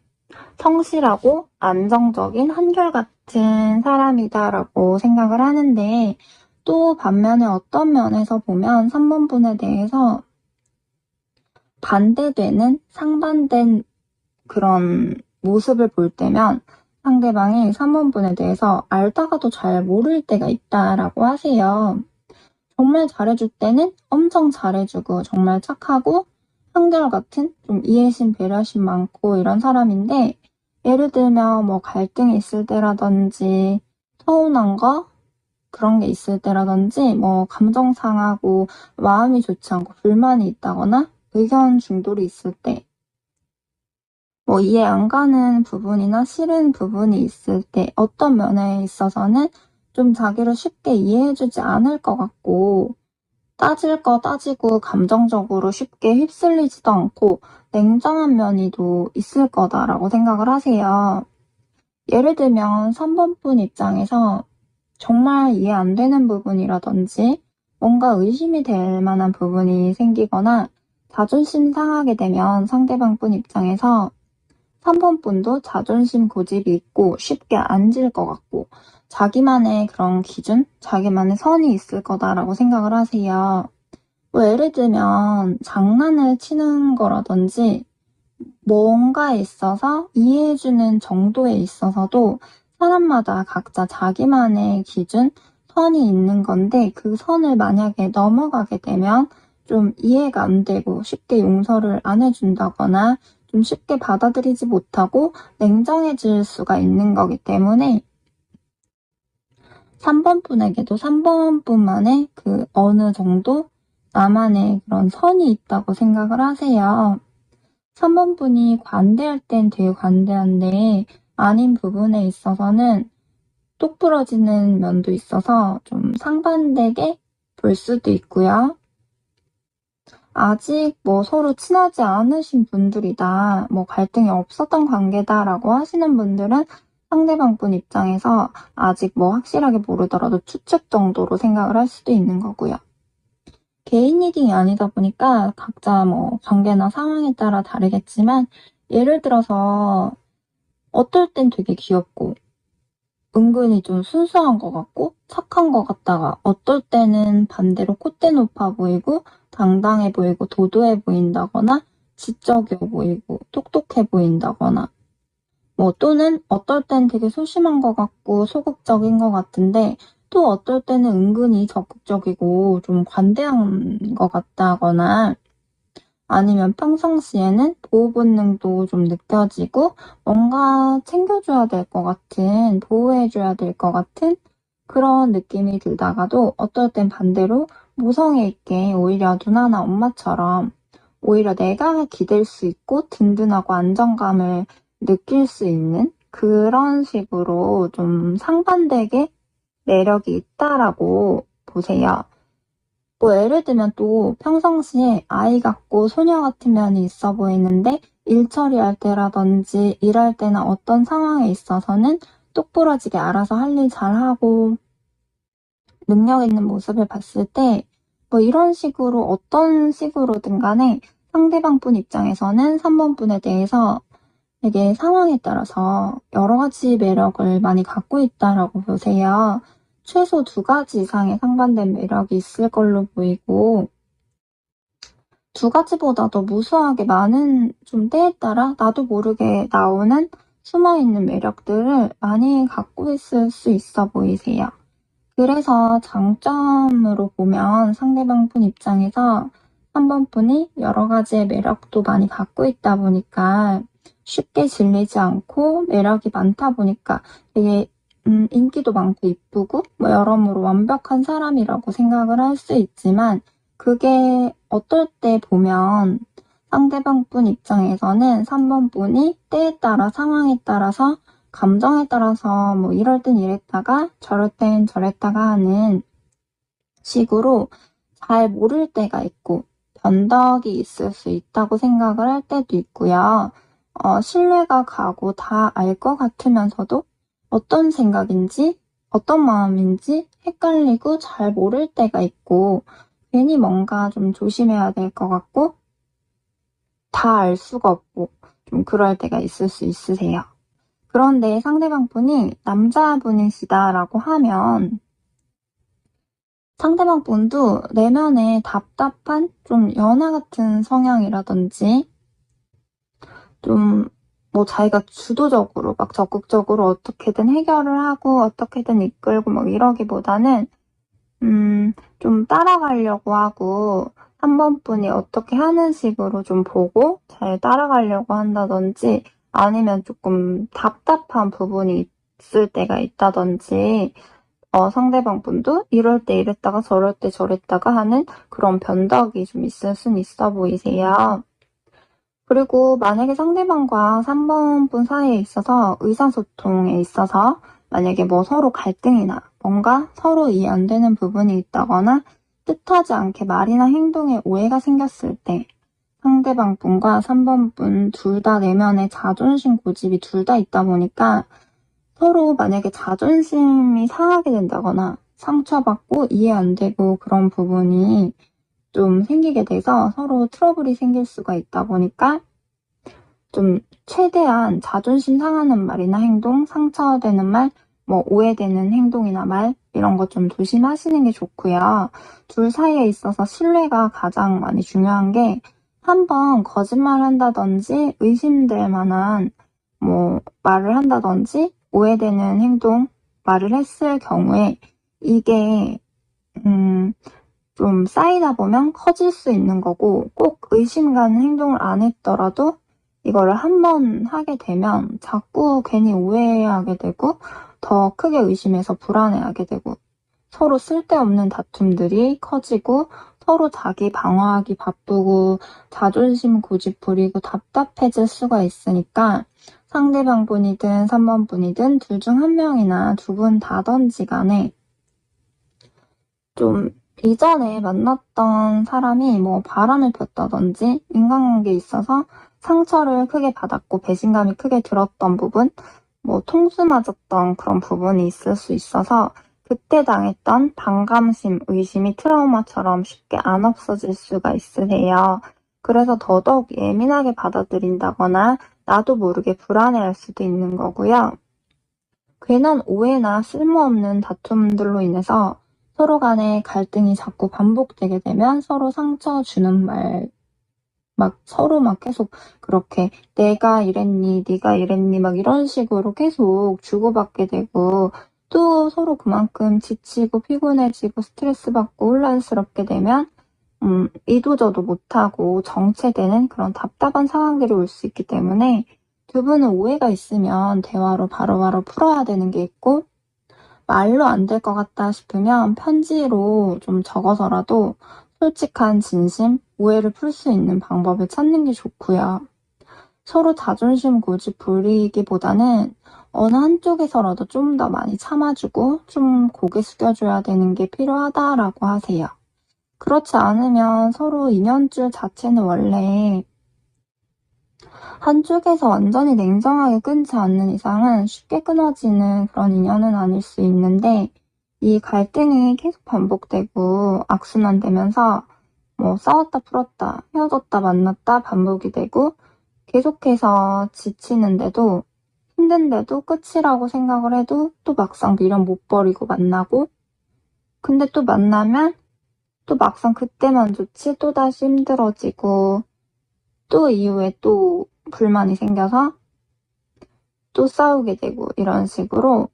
성실하고 안정적인 한결같은 사람이다라고 생각을 하는데 또 반면에 어떤 면에서 보면 3번분에 대해서 반대되는 상반된 그런 모습을 볼 때면 상대방이 3번분에 대해서 알다가도 잘 모를 때가 있다라고 하세요. 정말 잘해줄 때는 엄청 잘해주고 정말 착하고 한결같은 좀 이해심, 배려심 많고 이런 사람인데 예를 들면 뭐 갈등이 있을 때라든지 서운한 거 그런 게 있을 때라든지 뭐 감정 상하고 마음이 좋지 않고 불만이 있다거나 의견 충돌이 있을 때 뭐 이해 안 가는 부분이나 싫은 부분이 있을 때 어떤 면에 있어서는 좀 자기를 쉽게 이해해주지 않을 것 같고 따질 거 따지고 감정적으로 쉽게 휩쓸리지도 않고 냉정한 면이 있을 거다라고 생각을 하세요. 예를 들면 3번분 입장에서 정말 이해 안 되는 부분이라든지 뭔가 의심이 될 만한 부분이 생기거나 자존심 상하게 되면 상대방분 입장에서 3번분도 자존심 고집이 있고 쉽게 안 질 것 같고 자기만의 그런 기준, 자기만의 선이 있을 거다라고 생각을 하세요. 뭐 예를 들면 장난을 치는 거라든지 뭔가에 있어서 이해해주는 정도에 있어서도 사람마다 각자 자기만의 기준, 선이 있는 건데 그 선을 만약에 넘어가게 되면 좀 이해가 안 되고 쉽게 용서를 안 해준다거나 좀 쉽게 받아들이지 못하고 냉정해질 수가 있는 거기 때문에 3번분에게도 3번분만의 그 어느 정도 나만의 그런 선이 있다고 생각을 하세요. 3번분이 관대할 땐 되게 관대한데 아닌 부분에 있어서는 똑부러지는 면도 있어서 좀 상반되게 볼 수도 있고요. 아직 뭐 서로 친하지 않으신 분들이다, 뭐 갈등이 없었던 관계다라고 하시는 분들은 상대방분 입장에서 아직 뭐 확실하게 모르더라도 추측 정도로 생각을 할 수도 있는 거고요. 개인 리딩이 아니다 보니까 각자 뭐 관계나 상황에 따라 다르겠지만 예를 들어서 어떨 땐 되게 귀엽고 은근히 좀 순수한 것 같고 착한 것 같다가 어떨 때는 반대로 콧대 높아 보이고 당당해 보이고 도도해 보인다거나 지적이어 보이고 똑똑해 보인다거나 뭐 또는 어떨 땐 되게 소심한 것 같고 소극적인 것 같은데 또 어떨 때는 은근히 적극적이고 좀 관대한 것 같다거나 아니면 평상시에는 보호 본능도 좀 느껴지고 뭔가 챙겨줘야 될 것 같은, 보호해줘야 될 것 같은 그런 느낌이 들다가도 어떨 땐 반대로 모성애 있게 오히려 누나나 엄마처럼 오히려 내가 기댈 수 있고 든든하고 안정감을 느낄 수 있는 그런 식으로 좀 상반되게 매력이 있다라고 보세요. 뭐 예를 들면 또 평상시에 아이 같고 소녀 같은 면이 있어 보이는데 일 처리할 때라든지 일할 때나 어떤 상황에 있어서는 똑부러지게 알아서 할 일 잘하고 능력 있는 모습을 봤을 때 뭐 이런 식으로 어떤 식으로든 간에 상대방 분 입장에서는 3번분에 대해서 되게 상황에 따라서 여러 가지 매력을 많이 갖고 있다라고 보세요. 최소 2가지 이상의 상반된 매력이 있을 걸로 보이고 2가지보다도 무수하게 많은 좀 때에 따라 나도 모르게 나오는 숨어있는 매력들을 많이 갖고 있을 수 있어 보이세요. 그래서 장점으로 보면 상대방 분 입장에서 3번분이 여러 가지의 매력도 많이 갖고 있다 보니까 쉽게 질리지 않고 매력이 많다 보니까 되게 인기도 많고 이쁘고 뭐 여러모로 완벽한 사람이라고 생각을 할 수 있지만 그게 어떨 때 보면 상대방 분 입장에서는 3번분이 때에 따라 상황에 따라서 감정에 따라서 뭐 이럴 땐 이랬다가 저럴 땐 저랬다가 하는 식으로 잘 모를 때가 있고 변덕이 있을 수 있다고 생각을 할 때도 있고요. 신뢰가 가고 다 알 것 같으면서도 어떤 생각인지 어떤 마음인지 헷갈리고 잘 모를 때가 있고 괜히 뭔가 좀 조심해야 될 것 같고 다 알 수가 없고 좀 그럴 때가 있을 수 있으세요. 그런데 상대방 분이 남자분이시다라고 하면 상대방 분도 내면에 답답한 좀 연하 같은 성향이라든지 좀 뭐 자기가 주도적으로 막 적극적으로 어떻게든 해결을 하고 어떻게든 이끌고 막 이러기보다는 좀 따라가려고 하고 3번 분이 어떻게 하는 식으로 좀 보고 잘 따라가려고 한다든지 아니면 조금 답답한 부분이 있을 때가 있다든지 상대방 분도 이럴 때 이랬다가 저럴 때 저랬다가 하는 그런 변덕이 좀 있을 순 있어 보이세요. 그리고 만약에 상대방과 3번 분 사이에 있어서 의사소통에 있어서 만약에 뭐 서로 갈등이나 뭔가 서로 이해 안 되는 부분이 있다거나 뜻하지 않게 말이나 행동에 오해가 생겼을 때 상대방 분과 3번 분 둘 다 내면에 자존심 고집이 둘 다 있다 보니까 서로 만약에 자존심이 상하게 된다거나 상처받고 이해 안 되고 그런 부분이 좀 생기게 돼서 서로 트러블이 생길 수가 있다 보니까 좀 최대한 자존심 상하는 말이나 행동, 상처되는 말, 뭐 오해되는 행동이나 말 이런 거 좀 조심하시는 게 좋고요. 둘 사이에 있어서 신뢰가 가장 많이 중요한 게 한번 거짓말 한다든지 의심될 만한 뭐 말을 한다든지 오해되는 행동, 말을 했을 경우에 이게 좀 쌓이다 보면 커질 수 있는 거고 꼭 의심 가는 행동을 안 했더라도 이거를 한 번 하게 되면 자꾸 괜히 오해하게 되고 더 크게 의심해서 불안해하게 되고 서로 쓸데없는 다툼들이 커지고 서로 자기 방어하기 바쁘고 자존심 고집 부리고 답답해질 수가 있으니까 상대방 분이든 3번 분이든 둘 중 한 명이나 두 분 다든지 간에 좀 이전에 만났던 사람이 뭐 바람을 폈다든지 인간관계에 있어서 상처를 크게 받았고 배신감이 크게 들었던 부분, 뭐 통수 맞았던 그런 부분이 있을 수 있어서 그때 당했던 반감심, 의심이 트라우마처럼 쉽게 안 없어질 수가 있으세요. 그래서 더더욱 예민하게 받아들인다거나 나도 모르게 불안해할 수도 있는 거고요. 괜한 오해나 쓸모없는 다툼들로 인해서 서로 간의 갈등이 자꾸 반복되게 되면 서로 상처 주는 말, 막 서로 막 계속 그렇게 내가 이랬니, 네가 이랬니 막 이런 식으로 계속 주고받게 되고 또 서로 그만큼 지치고 피곤해지고 스트레스 받고 혼란스럽게 되면 이도저도 못하고 정체되는 그런 답답한 상황들이 올 수 있기 때문에 두 분은 오해가 있으면 대화로 바로바로 풀어야 되는 게 있고 말로 안 될 것 같다 싶으면 편지로 좀 적어서라도 솔직한 진심, 오해를 풀 수 있는 방법을 찾는 게 좋고요. 서로 자존심 고집 부리기보다는 어느 한쪽에서라도 좀 더 많이 참아주고 좀 고개 숙여줘야 되는 게 필요하다라고 하세요. 그렇지 않으면 서로 인연줄 자체는 원래 한쪽에서 완전히 냉정하게 끊지 않는 이상은 쉽게 끊어지는 그런 인연은 아닐 수 있는데 이 갈등이 계속 반복되고 악순환되면서 뭐 싸웠다 풀었다 헤어졌다 만났다 반복이 되고 계속해서 지치는데도 힘든데도 끝이라고 생각을 해도 또 막상 미련 못 버리고 만나고 근데 또 만나면 또 막상 그때만 좋지 또다시 힘들어지고 또 이후에 또 불만이 생겨서 또 싸우게 되고 이런 식으로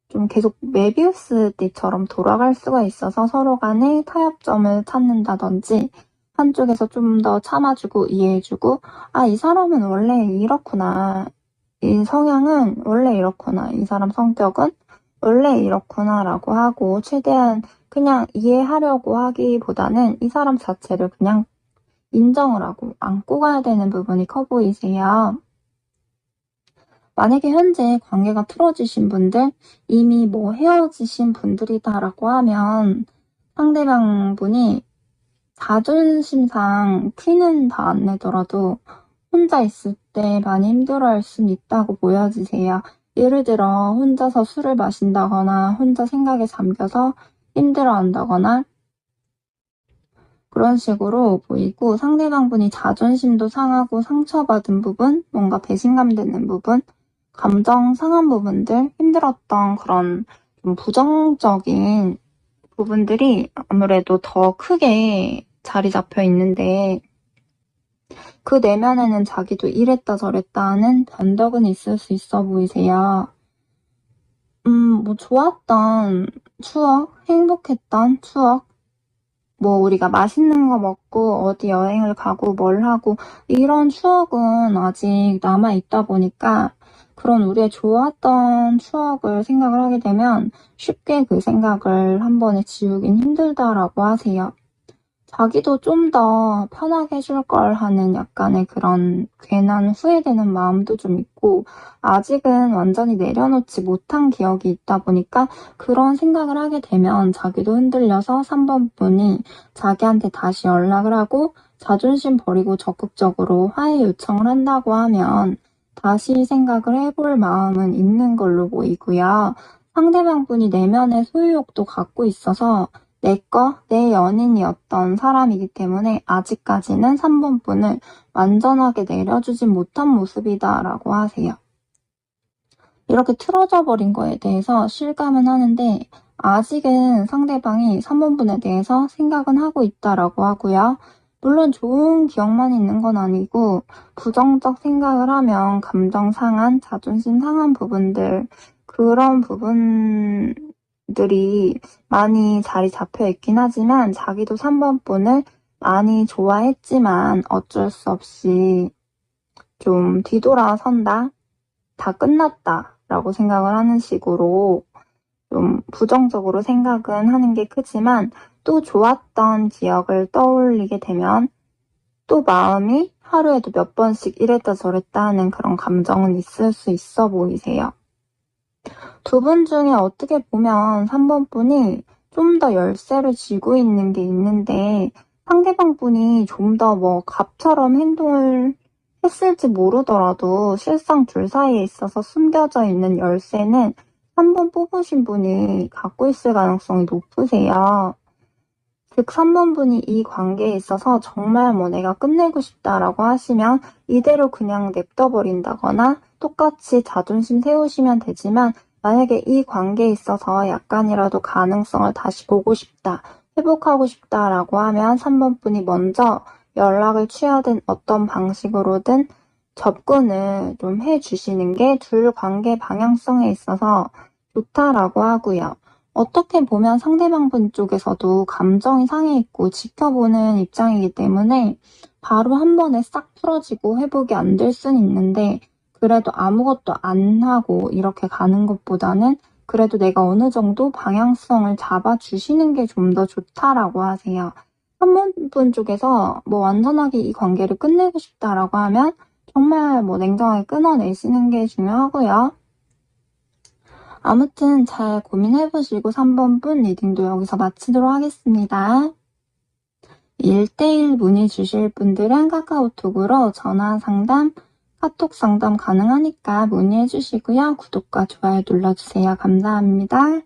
좀 계속 메비우스 띠처럼 돌아갈 수가 있어서 서로 간에 타협점을 찾는다든지 한쪽에서 좀 더 참아주고 이해해주고 아, 이 사람은 원래 이렇구나. 이 성향은 원래 이렇구나. 이 사람 성격은 원래 이렇구나라고 하고 최대한 그냥 이해하려고 하기보다는 이 사람 자체를 그냥 인정을 하고 안고 가야 되는 부분이 커 보이세요. 만약에 현재 관계가 틀어지신 분들, 이미 뭐 헤어지신 분들이다라고 하면 상대방 분이 자존심상 티는 다 안 내더라도 혼자 있을 때 많이 힘들어할 수는 있다고 보여지세요. 예를 들어 혼자서 술을 마신다거나 혼자 생각에 잠겨서 힘들어한다거나 그런 식으로 보이고 상대방 분이 자존심도 상하고 상처받은 부분, 뭔가 배신감 드는 부분, 감정 상한 부분들, 힘들었던 그런 좀 부정적인 부분들이 아무래도 더 크게 자리 잡혀 있는데 그 내면에는 자기도 이랬다 저랬다 하는 변덕은 있을 수 있어 보이세요. 뭐 좋았던 추억, 행복했던 추억, 뭐 우리가 맛있는 거 먹고 어디 여행을 가고 뭘 하고 이런 추억은 아직 남아있다 보니까 그런 우리의 좋았던 추억을 생각을 하게 되면 쉽게 그 생각을 한 번에 지우긴 힘들다라고 하세요. 자기도 좀 더 편하게 해줄 걸 하는 약간의 그런 괜한 후회되는 마음도 좀 있고 아직은 완전히 내려놓지 못한 기억이 있다 보니까 그런 생각을 하게 되면 자기도 흔들려서 3번 분이 자기한테 다시 연락을 하고 자존심 버리고 적극적으로 화해 요청을 한다고 하면 다시 생각을 해볼 마음은 있는 걸로 보이고요. 상대방 분이 내면의 소유욕도 갖고 있어서 내 연인이었던 사람이기 때문에 아직까지는 3번 분을 완전하게 내려주진 못한 모습이다라고 하세요. 이렇게 틀어져 버린 거에 대해서 실감은 하는데 아직은 상대방이 3번 분에 대해서 생각은 하고 있다라고 하고요. 물론 좋은 기억만 있는 건 아니고 부정적 생각을 하면 감정 상한, 자존심 상한 부분들 그런 부분들이 많이 자리 잡혀 있긴 하지만 자기도 3번 분을 많이 좋아했지만 어쩔 수 없이 좀 뒤돌아선다, 다 끝났다 라고 생각을 하는 식으로 좀 부정적으로 생각은 하는 게 크지만 또 좋았던 기억을 떠올리게 되면 또 마음이 하루에도 몇 번씩 이랬다 저랬다 하는 그런 감정은 있을 수 있어 보이세요. 두 분 중에 어떻게 보면 3번 분이 좀 더 열쇠를 쥐고 있는 게 있는데 상대방 분이 좀 더 뭐 갑처럼 행동을 했을지 모르더라도 실상 둘 사이에 있어서 숨겨져 있는 열쇠는 3번 뽑으신 분이 갖고 있을 가능성이 높으세요. 즉 3번 분이 이 관계에 있어서 정말 뭐 내가 끝내고 싶다라고 하시면 이대로 그냥 냅둬버린다거나 똑같이 자존심 세우시면 되지만 만약에 이 관계에 있어서 약간이라도 가능성을 다시 보고 싶다, 회복하고 싶다라고 하면 3번 분이 먼저 연락을 취하든 어떤 방식으로든 접근을 좀 해주시는 게 둘 관계 방향성에 있어서 좋다라고 하고요. 어떻게 보면 상대방 분 쪽에서도 감정이 상해 있고 지켜보는 입장이기 때문에 바로 한 번에 싹 풀어지고 회복이 안 될 수는 있는데 그래도 아무것도 안 하고 이렇게 가는 것보다는 그래도 내가 어느 정도 방향성을 잡아주시는 게 좀 더 좋다라고 하세요. 한 분 쪽에서 뭐 완전하게 이 관계를 끝내고 싶다라고 하면 정말 뭐 냉정하게 끊어내시는 게 중요하고요. 아무튼 잘 고민해보시고 3번 분 리딩도 여기서 마치도록 하겠습니다. 1대1 문의 주실 분들은 카카오톡으로 전화 상담, 카톡 상담 가능하니까 문의해주시고요. 구독과 좋아요 눌러주세요. 감사합니다.